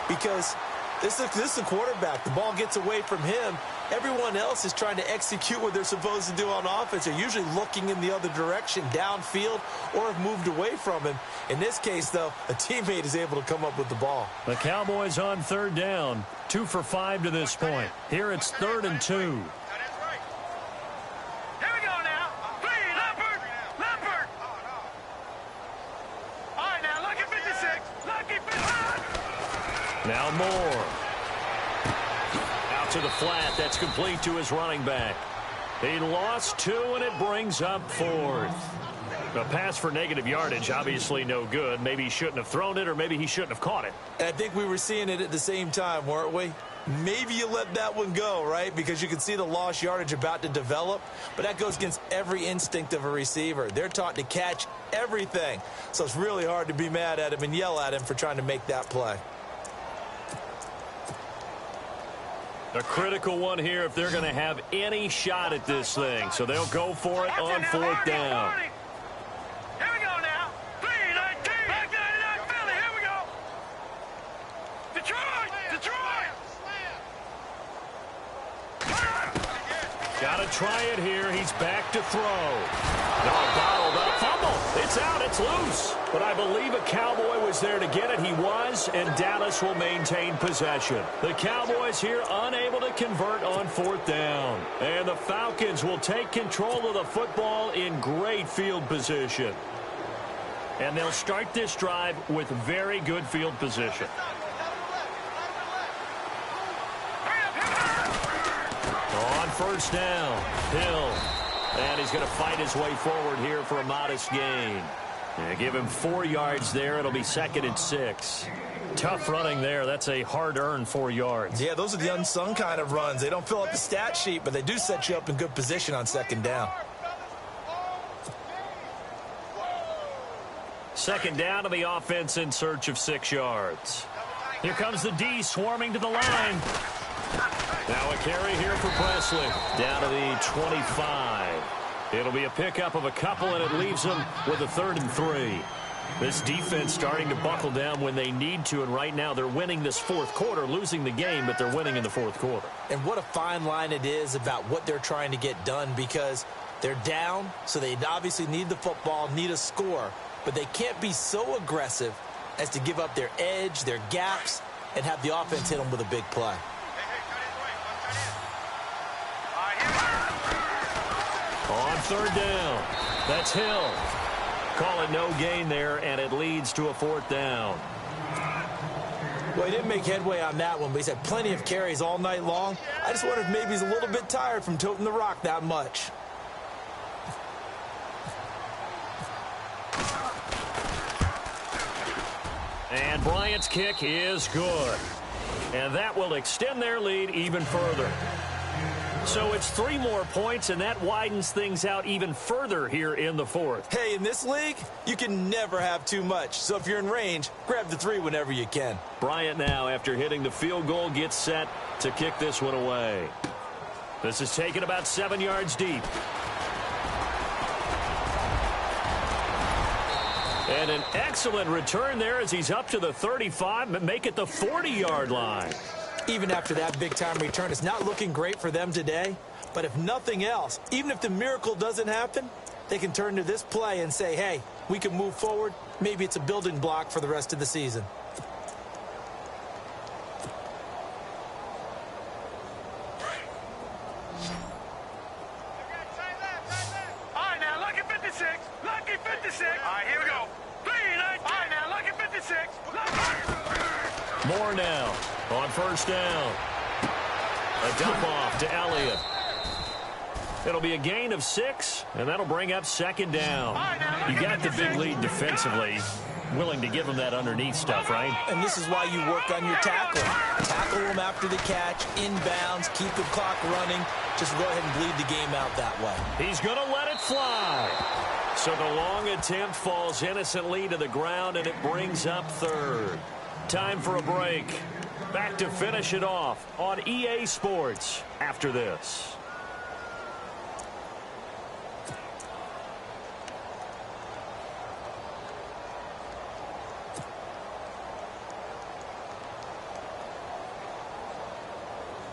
Because this is the quarterback. The ball gets away from him. Everyone else is trying to execute what they're supposed to do on offense. They're usually looking in the other direction, downfield, or have moved away from him. In this case, though, a teammate is able to come up with the ball. The Cowboys on third down. 2 for 5 to this point. Here it's 3rd and 2. Here we go now. Please, Leopard! Leopard! All right, now, lucky 56. Lucky 56. Now Moore. Out to the flat. That's complete to his running back. He lost 2, and it brings up 4th. A pass for negative yardage, obviously no good. Maybe he shouldn't have thrown it, or maybe he shouldn't have caught it. And I think we were seeing it at the same time, weren't we? Maybe you let that one go, right? Because you can see the lost yardage about to develop. But that goes against every instinct of a receiver. They're taught to catch everything. So it's really hard to be mad at him and yell at him for trying to make that play. A critical one here if they're going to have any shot at this thing. So they'll go for it on 4th down. Here we go now. 319. Back 99 Philly. Here we go. Detroit. Detroit. Got to try it here. He's back to throw. No, bottled up. Fumble. It's out. It's loose. But I believe a Cowboy was there to get it. He was, and Dallas will maintain possession. The Cowboys here unable to convert on 4th down. And the Falcons will take control of the football in great field position. And they'll start this drive with very good field position. On 1st down, Hill. And he's going to fight his way forward here for a modest gain. And give him 4 yards there. It'll be 2nd and 6. Tough running there. That's a hard-earned 4 yards. Yeah, those are the unsung kind of runs. They don't fill up the stat sheet, but they do set you up in good position on 2nd down. 2nd down to the offense in search of 6 yards. Here comes the D swarming to the line. Now a carry here for Presley. Down to the 25. It'll be a pickup of a couple, and it leaves them with a 3rd and 3. This defense starting to buckle down when they need to, and right now they're winning this 4th quarter, losing the game, but they're winning in the 4th quarter. And what a fine line it is about what they're trying to get done, because they're down, so they obviously need the football, need a score, but they can't be so aggressive as to give up their edge, their gaps, and have the offense hit them with a big play. On 3rd down, that's Hill. Call it no gain there, and it leads to a 4th down. Well, he didn't make headway on that one, but he's had plenty of carries all night long. I just wonder if maybe he's a little bit tired from toting the rock that much. And Bryant's kick is good. And that will extend their lead even further. So it's 3 more points, and that widens things out even further here in the 4th. Hey, in this league, you can never have too much. So if you're in range, grab the 3 whenever you can. Bryant now, after hitting the field goal, gets set to kick this one away. This is taken about 7 yards deep. And an excellent return there as he's up to the 35, but make it the 40-yard line. Even after that big-time return, it's not looking great for them today. But if nothing else, even if the miracle doesn't happen, they can turn to this play and say, hey, we can move forward. Maybe it's a building block for the rest of the season. 56. All right, here we go. 3-19. All right, now, look at 56. More now on first down. A dump off to Elliott. It'll be a gain of 6, and that'll bring up second down. You got the big lead defensively. Willing to give them that underneath stuff, right? And this is why you work on your tackling. Tackle them after the catch, inbounds, keep the clock running. Just go ahead and bleed the game out that way. He's going to let it fly. So the long attempt falls innocently to the ground, and it brings up third. Time for a break. Back to finish it off on EA Sports after this.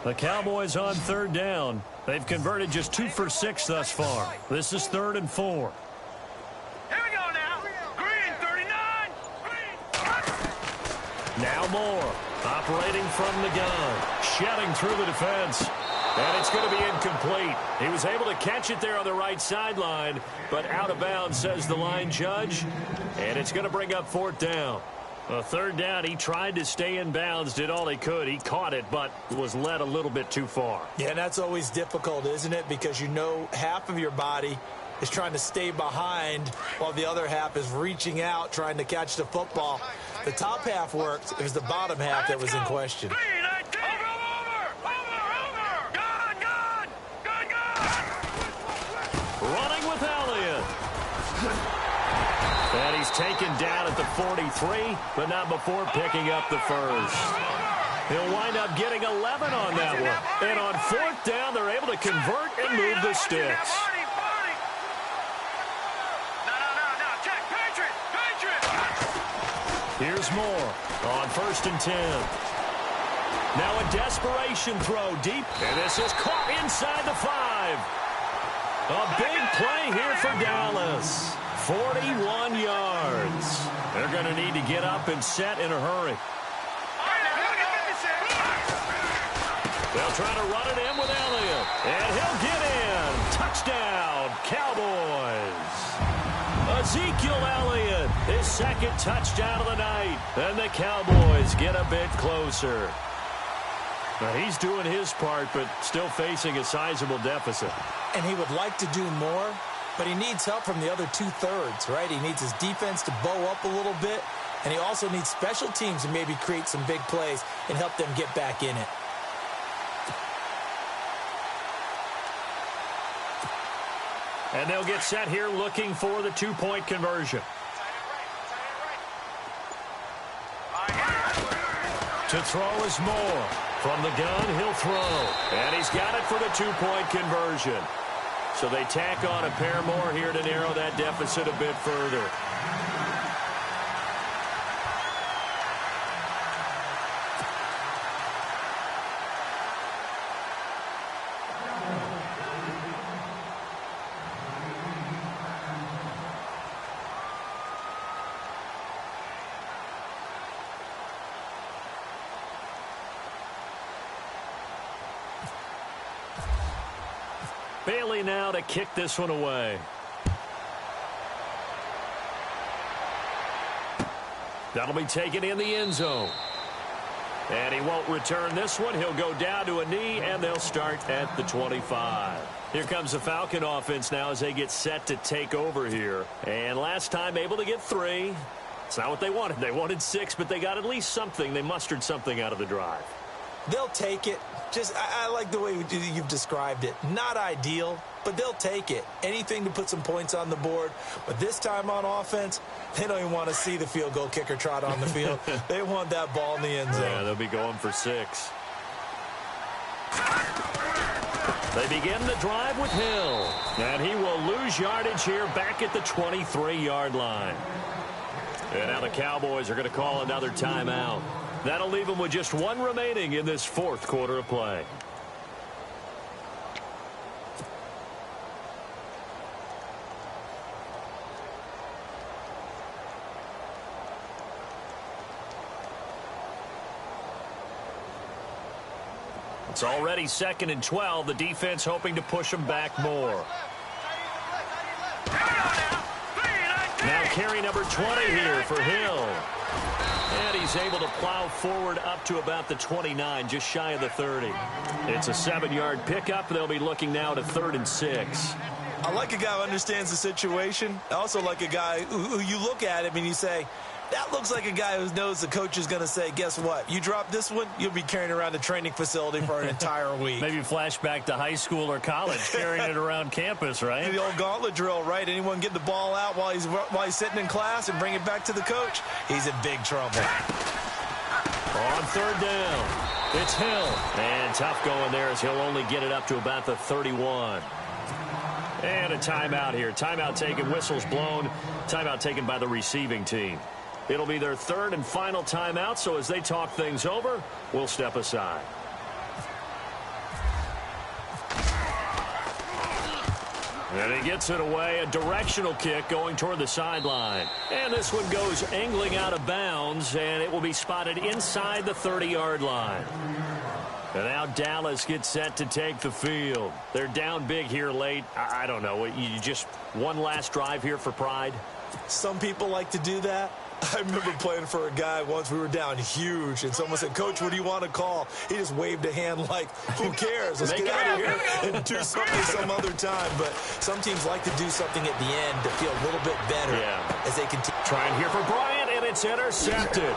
The Cowboys on third down. They've converted just 2 for 6 thus far. This is 3rd and 4. Here we go now. Green, 39. Green. Now Moore, operating from the gun, shedding through the defense. And it's going to be incomplete. He was able to catch it there on the right sideline, but out of bounds, says the line judge. And it's going to bring up 4th down. A 3rd down, he tried to stay in bounds, did all he could. He caught it, but was led a little bit too far. Yeah, and that's always difficult, isn't it? Because you know half of your body is trying to stay behind while the other half is reaching out, trying to catch the football. The top half worked. It was the bottom half that was in question. 3-19. Over. Running with Elliott. And he's taken down at the 43, but not before picking up the first. He'll wind up getting 11 on that one. And on 4th down, they're able to convert and move the sticks. No. Check. Patriot. Here's Moore on 1st and 10. Now a desperation throw deep, and this is caught inside the 5. A big play here for Dallas. 41 yards. They're going to need to get up and set in a hurry. They'll try to run it in with Elliott. And he'll get in. Touchdown, Cowboys. Ezekiel Elliott, his 2nd touchdown of the night. And the Cowboys get a bit closer. Now, he's doing his part, but still facing a sizable deficit. And he would like to do more, but he needs help from the other 2/3, right? He needs his defense to bow up a little bit, and he also needs special teams to maybe create some big plays and help them get back in it. And they'll get set here looking for the 2-point conversion. To throw is Moore. From the gun, he'll throw. And he's got it for the 2-point conversion. So they tack on a pair more here to narrow that deficit a bit further. Bailey now to kick this one away. That'll be taken in the end zone. And he won't return this one. He'll go down to a knee, and they'll start at the 25. Here comes the Falcon offense now as they get set to take over here. And last time able to get 3. It's not what they wanted. They wanted 6, but they got at least something. They mustered something out of the drive. They'll take it. I like the way you've described it. Not ideal, but they'll take it. Anything to put some points on the board. But this time on offense, they don't even want to see the field goal kicker trot on the field. They want that ball in the end zone. Yeah, they'll be going for 6. They begin the drive with Hill. And he will lose yardage here back at the 23-yard line. And now the Cowboys are going to call another timeout. That'll leave them with just 1 remaining in this 4th quarter of play. It's already 2nd and 12. The defense hoping to push them back more. Now carry number 20 here for Hill. And he's able to plow forward up to about the 29, just shy of the 30. It's a 7-yard pickup. They'll be looking now to 3rd and 6. I like a guy who understands the situation. I also like a guy who you look at him and you say, that looks like a guy who knows the coach is going to say, guess what? You drop this one, you'll be carrying around the training facility for an entire week. Maybe flashback to high school or college, carrying it around campus, right? The old gauntlet drill, right? Anyone get the ball out while he's sitting in class and bring it back to the coach? He's in big trouble. On 3rd down, it's Hill. And tough going there as he'll only get it up to about the 31. And a timeout here. Timeout taken, whistles blown. Timeout taken by the receiving team. It'll be their 3rd and final timeout, so as they talk things over, we'll step aside. And he gets it away, a directional kick going toward the sideline. And this one goes angling out of bounds, and it will be spotted inside the 30-yard line. And now Dallas gets set to take the field. They're down big here late. I don't know. You just one last drive here for pride? Some people like to do that. I remember playing for a guy once. We were down huge, and someone said, Coach, what do you want to call? He just waved a hand like, who cares? Let's get out of here and do something some other time. But some teams like to do something at the end to feel a little bit better as they continue. Trying here for Bryant, and it's intercepted.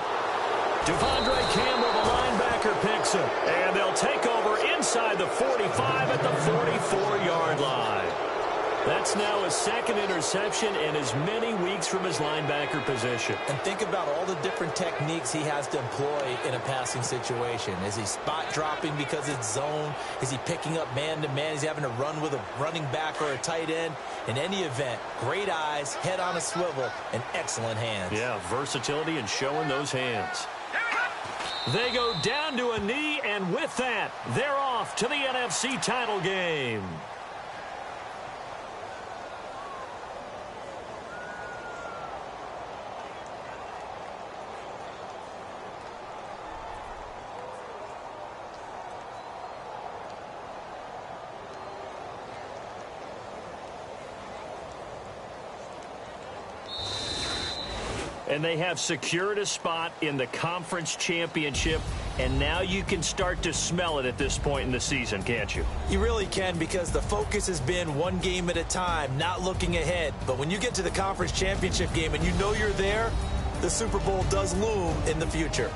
Devondre Campbell, the linebacker, picks him. And they'll take over inside the 45 at the 44-yard line. That's now his 2nd interception in as many weeks from his linebacker position. And think about all the different techniques he has to employ in a passing situation. Is he spot dropping because it's zone? Is he picking up man-to-man? Is he having to run with a running back or a tight end? In any event, great eyes, head on a swivel, and excellent hands. Yeah, versatility and showing those hands. They go down to a knee, and with that, they're off to the NFC title game. And they have secured a spot in the conference championship, and now you can start to smell it at this point in the season, can't you? You really can, because the focus has been one game at a time, not looking ahead. But when you get to the conference championship game and you know you're there, the Super Bowl does loom in the future.